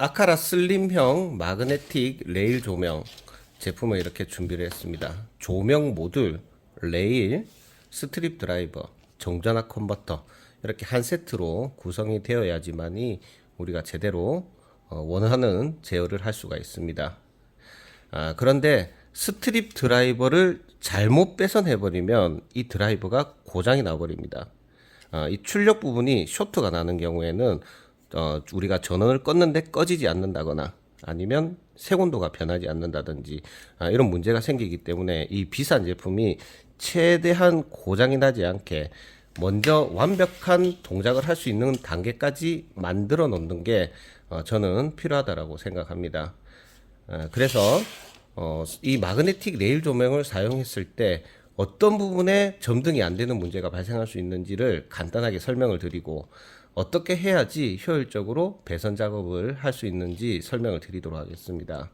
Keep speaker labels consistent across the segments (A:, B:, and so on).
A: 아카라 슬림형 마그네틱 레일 조명 제품을 이렇게 준비를 했습니다. 조명 모듈, 레일, 스트립 드라이버, 정전압 컨버터 이렇게 한 세트로 구성이 되어야지만이 우리가 제대로 원하는 제어를 할 수가 있습니다. 그런데 스트립 드라이버를 잘못 배선해버리면 이 드라이버가 고장이 나버립니다. 이 출력 부분이 쇼트가 나는 경우에는 우리가 전원을 껐는데 꺼지지 않는다거나 아니면 색온도가 변하지 않는다든지 이런 문제가 생기기 때문에 이 비싼 제품이 최대한 고장이 나지 않게 먼저 완벽한 동작을 할 수 있는 단계까지 만들어 놓는 게 저는 필요하다고 생각합니다. 그래서 이 마그네틱 레일 조명을 사용했을 때 어떤 부분에 점등이 안 되는 문제가 발생할 수 있는지를 간단하게 설명을 드리고 어떻게 해야지 효율적으로 배선 작업을 할 수 있는지 설명을 드리도록 하겠습니다.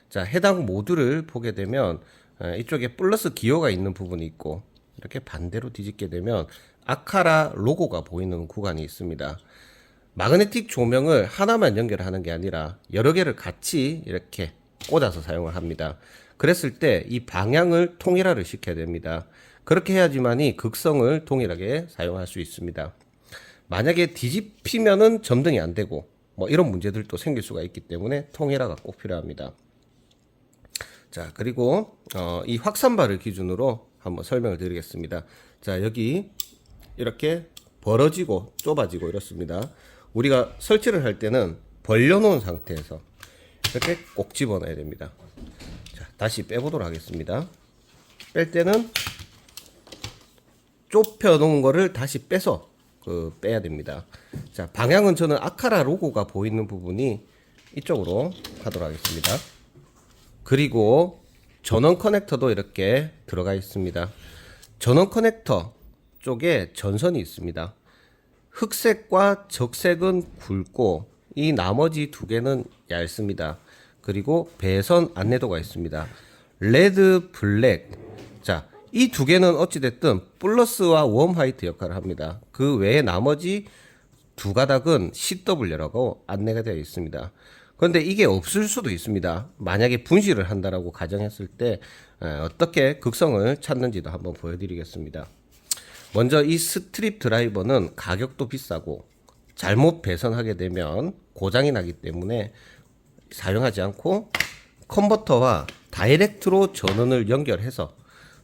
A: 자, 해당 모듈을 보게 되면 이쪽에 플러스 기호가 있는 부분이 있고 이렇게 반대로 뒤집게 되면 아카라 로고가 보이는 구간이 있습니다. 마그네틱 조명을 하나만 연결하는 게 아니라 여러 개를 같이 이렇게 꽂아서 사용을 합니다. 그랬을 때 이 방향을 통일화를 시켜야 됩니다. 그렇게 해야지만이 극성을 동일하게 사용할 수 있습니다. 만약에 뒤집히면은 점등이 안 되고 뭐 이런 문제들도 생길 수가 있기 때문에 통일화가 꼭 필요합니다. 자, 그리고 이 확산바를 기준으로 한번 설명을 드리겠습니다. 자, 여기 이렇게 벌어지고 좁아지고 이렇습니다. 우리가 설치를 할 때는 벌려놓은 상태에서 이렇게 꼭 집어넣어야 됩니다. 자, 다시 빼보도록 하겠습니다. 뺄 때는 좁혀 놓은 거를 다시 빼서 빼야 됩니다. 자, 방향은 저는 아카라 로고가 보이는 부분이 이쪽으로 하도록 하겠습니다. 그리고 전원 커넥터도 이렇게 들어가 있습니다. 전원 커넥터 쪽에 전선이 있습니다. 흑색과 적색은 굵고 이 나머지 두 개는 얇습니다. 그리고 배선 안내도가 있습니다. 레드, 블랙. 자, 이 두 개는 어찌됐든 플러스와 웜 화이트 역할을 합니다. 그 외에 나머지 두 가닥은 CW라고 안내가 되어 있습니다. 그런데 이게 없을 수도 있습니다. 만약에 분실을 한다라고 가정했을 때 어떻게 극성을 찾는지도 한번 보여드리겠습니다. 먼저 이 스트립 드라이버는 가격도 비싸고 잘못 배선하게 되면 고장이 나기 때문에 사용하지 않고 컨버터와 다이렉트로 전원을 연결해서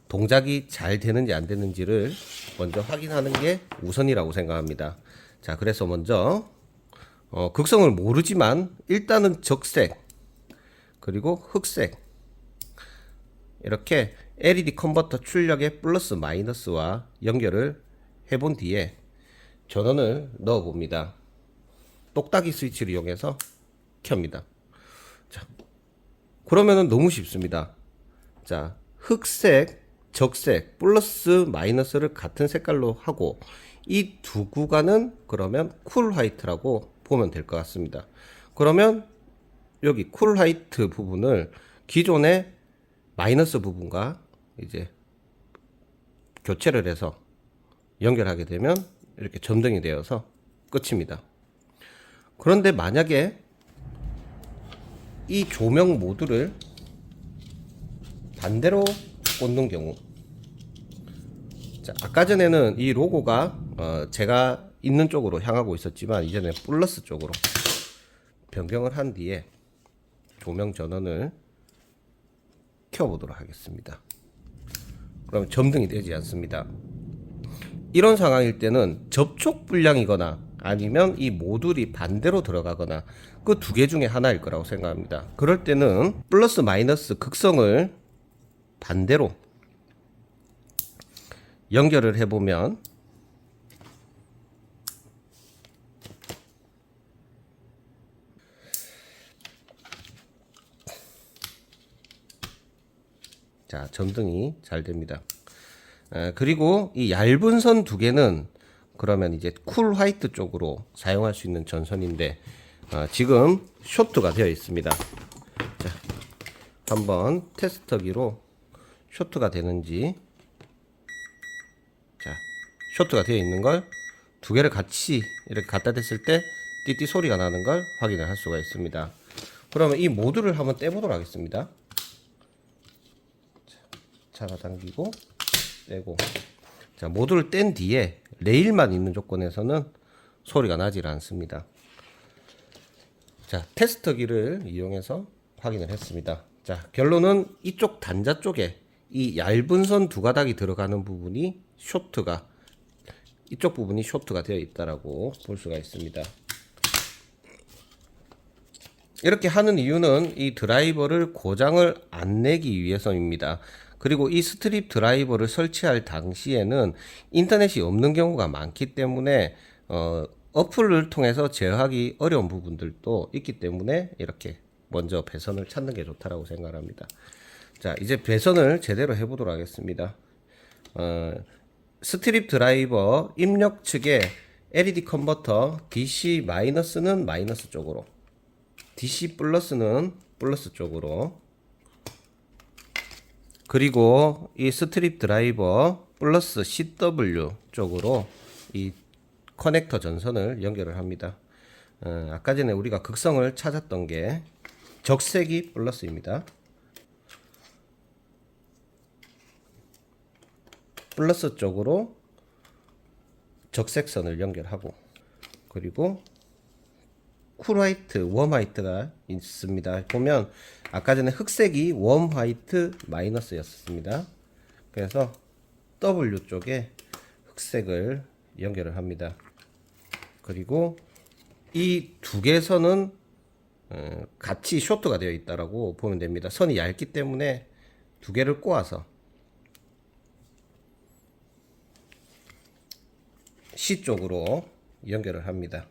A: 동작이 잘 되는지 안 되는지를 먼저 확인하는 게 우선이라고 생각합니다. 자, 그래서 먼저 극성을 모르지만 일단은 적색 그리고 흑색 이렇게 LED 컨버터 출력의 플러스 마이너스와 연결을 해본 뒤에 전원을 넣어 봅니다. 똑딱이 스위치를 이용해서 켭니다. 자, 그러면은 너무 쉽습니다. 자, 흑색, 적색, 플러스 마이너스를 같은 색깔로 하고 이 두 구간은 그러면 쿨 화이트라고 보면 될 것 같습니다. 그러면 여기 쿨 화이트 부분을 기존의 마이너스 부분과 이제 교체를 해서 연결하게 되면 이렇게 점등이 되어서 끝입니다. 그런데 만약에 이 조명 모듈을 반대로 꽂는 경우, 자, 아까 전에는 이 로고가 제가 있는 쪽으로 향하고 있었지만 이제는 플러스 쪽으로 변경을 한 뒤에 조명 전원을 켜보도록 하겠습니다. 그럼 점등이 되지 않습니다. 이런 상황일 때는 접촉 불량이거나 아니면 이 모듈이 반대로 들어가거나 그 두 개 중에 하나일 거라고 생각합니다. 그럴 때는 플러스 마이너스 극성을 반대로 연결을 해보면 자, 점등이 잘 됩니다. 그리고 이 얇은 선 두 개는 그러면 이제 쿨 화이트 쪽으로 사용할 수 있는 전선인데 지금 쇼트가 되어 있습니다. 자, 한번 테스터기로 쇼트가 되는지, 자, 쇼트가 되어 있는 걸 두 개를 같이 이렇게 갖다 댔을 때 띠띠 소리가 나는 걸 확인을 할 수가 있습니다. 그러면 이 모듈을 한번 떼보도록 하겠습니다. 잡아당기고 떼고, 자, 모듈을 뗀 뒤에 레일만 있는 조건에서는 소리가 나질 않습니다. 자, 테스터기를 이용해서 확인을 했습니다. 자, 결론은 이쪽 단자 쪽에 이 얇은 선 두 가닥이 들어가는 부분이 쇼트가, 이쪽 부분이 쇼트가 되어 있다라고 볼 수가 있습니다. 이렇게 하는 이유는 이 드라이버를 고장을 안 내기 위해서입니다. 그리고 이 스트립 드라이버를 설치할 당시에는 인터넷이 없는 경우가 많기 때문에 어플을 통해서 제어하기 어려운 부분들도 있기 때문에 이렇게 먼저 배선을 찾는 게 좋다라고 생각합니다. 자, 이제 배선을 제대로 해보도록 하겠습니다. 스트립 드라이버 입력 측에 LED 컨버터 DC-는 마이너스 쪽으로, DC 플러스는 플러스 쪽으로, 그리고 이 스트립 드라이버 플러스 CW 쪽으로 이 커넥터 전선을 연결을 합니다. 아까 전에 우리가 극성을 찾았던 게 적색이 플러스입니다. 플러스 쪽으로 적색선을 연결하고, 그리고 쿨 화이트, 웜 화이트가 있습니다. 보면 아까 전에 흑색이 웜 화이트 마이너스였습니다. 그래서 W 쪽에 흑색을 연결을 합니다. 그리고 이 두 개 선은 같이 쇼트가 되어 있다라고 보면 됩니다. 선이 얇기 때문에 두 개를 꼬아서 C 쪽으로 연결을 합니다.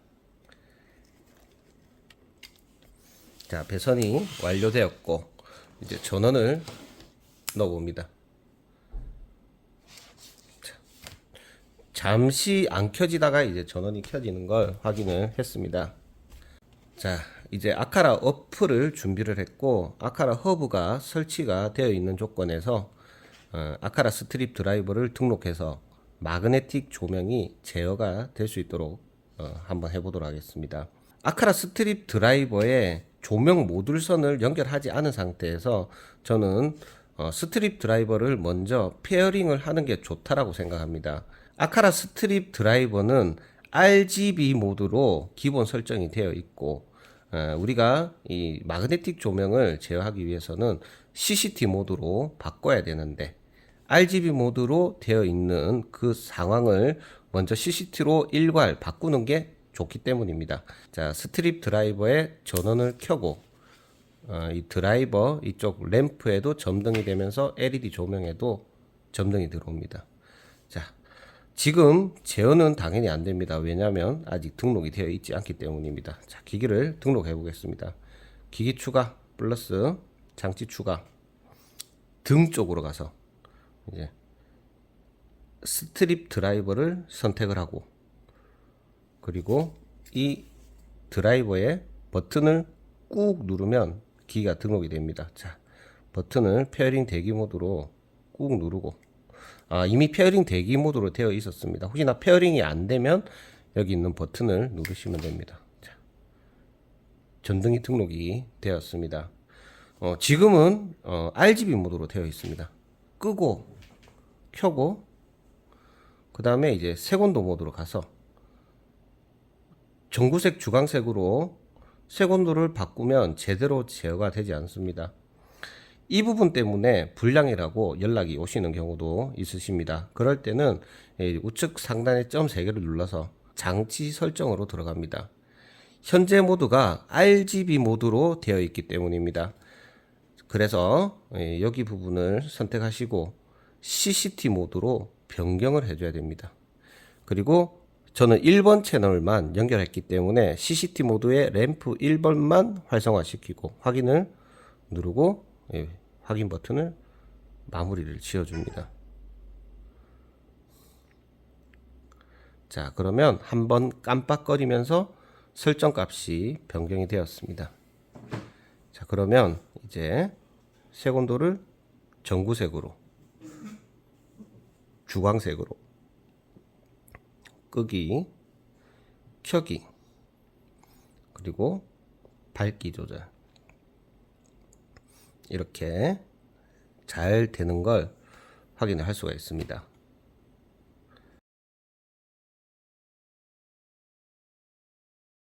A: 자, 배선이 완료되었고 이제 전원을 넣어봅니다. 자, 잠시 안 켜지다가 이제 전원이 켜지는 걸 확인을 했습니다. 자, 이제 아카라 어플을 준비를 했고, 아카라 허브가 설치가 되어 있는 조건에서 아카라 스트립 드라이버를 등록해서 마그네틱 조명이 제어가 될 수 있도록 한번 해보도록 하겠습니다. 아카라 스트립 드라이버에 조명 모듈선을 연결하지 않은 상태에서 저는 스트립 드라이버를 먼저 페어링을 하는 게 좋다라고 생각합니다. 아카라 스트립 드라이버는 RGB 모드로 기본 설정이 되어 있고, 우리가 이 마그네틱 조명을 제어하기 위해서는 CCT 모드로 바꿔야 되는데, RGB 모드로 되어 있는 그 상황을 먼저 CCT로 일괄 바꾸는 게 좋기 때문입니다. 자, 스트립 드라이버의 전원을 켜고, 이 드라이버 이쪽 램프에도 점등이 되면서 LED 조명에도 점등이 들어옵니다. 자, 지금 제어는 당연히 안 됩니다. 왜냐하면 아직 등록이 되어 있지 않기 때문입니다. 자, 기기를 등록해 보겠습니다. 기기 추가 플러스 장치 추가, 등 쪽으로 가서 이제 스트립 드라이버를 선택을 하고, 그리고 이 드라이버의 버튼을 꾹 누르면 기기가 등록이 됩니다. 자, 버튼을 페어링 대기 모드로 꾹 누르고, 이미 페어링 대기 모드로 되어 있었습니다. 혹시나 페어링이 안 되면 여기 있는 버튼을 누르시면 됩니다. 자, 전등이 등록이 되었습니다. 지금은 RGB 모드로 되어 있습니다. 끄고 켜고, 그 다음에 이제 색온도 모드로 가서 전구색 주광색으로 색온도를 바꾸면 제대로 제어가 되지 않습니다. 이 부분 때문에 불량이라고 연락이 오시는 경우도 있으십니다. 그럴 때는 우측 상단의 점 3개를 눌러서 장치 설정으로 들어갑니다. 현재 모드가 RGB 모드로 되어 있기 때문입니다. 그래서 여기 부분을 선택하시고 CCT 모드로 변경을 해줘야 됩니다. 그리고 저는 1번 채널만 연결했기 때문에 CCT 모드의 램프 1번만 활성화시키고 확인을 누르고 확인 버튼을 마무리를 지어줍니다. 자, 그러면 한번 깜빡거리면서 설정 값이 변경이 되었습니다. 자, 그러면 이제 색온도를 전구색으로, 주광색으로 끄기, 켜기, 그리고 밝기 조절 이렇게 잘 되는 걸 확인을 할 수가 있습니다.